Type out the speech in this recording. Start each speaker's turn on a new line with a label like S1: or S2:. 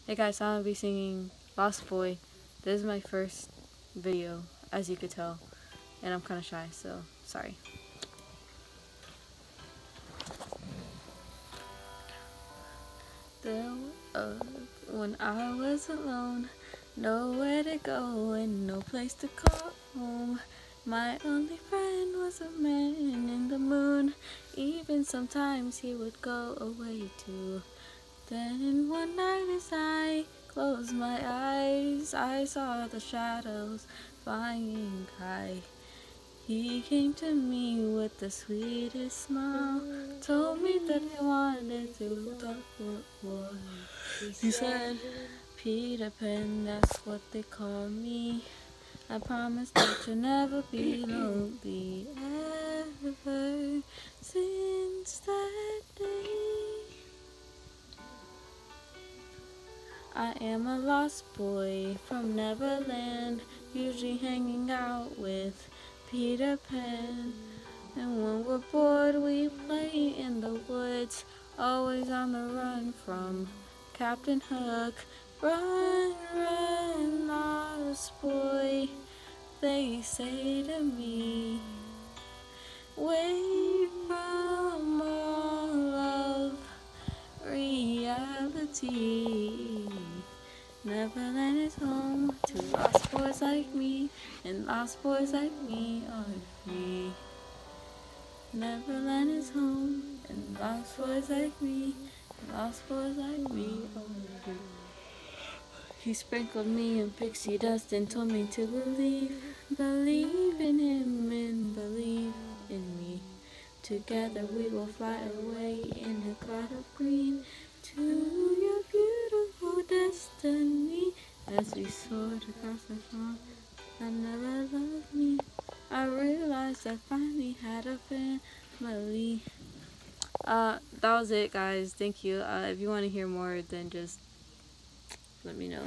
S1: Hey guys, I'm gonna be singing Lost Boy. This is my first video, as you could tell, and I'm kind of shy, so sorry. There, when I was alone, nowhere to go and no place to call home. My only friend was a man in the moon. Even sometimes he would go away too. Then one night as I closed my eyes, I saw the shadows flying high. He came to me with the sweetest smile, told me that he wanted to talk for a while. He said, Peter Pan, that's what they call me. I promise that you'll never be lonely ever since that day. I am a lost boy from Neverland, usually hanging out with Peter Pan. And when we're bored, we play in the woods, always on the run from Captain Hook. Run, run, lost boy, they say to me. Away from all of reality. Neverland is home to lost boys like me, and lost boys like me are free. Neverland is home, and lost boys like me, and lost boys like me are free. He sprinkled me in pixie dust and told me to believe in him and believe in me. Together we will fly away in a cloud of green to your beautiful destiny. As we soared across the pond that never loved me, I realized I finally had a family. That was it, guys. Thank you. If you want to hear more, then just let me know.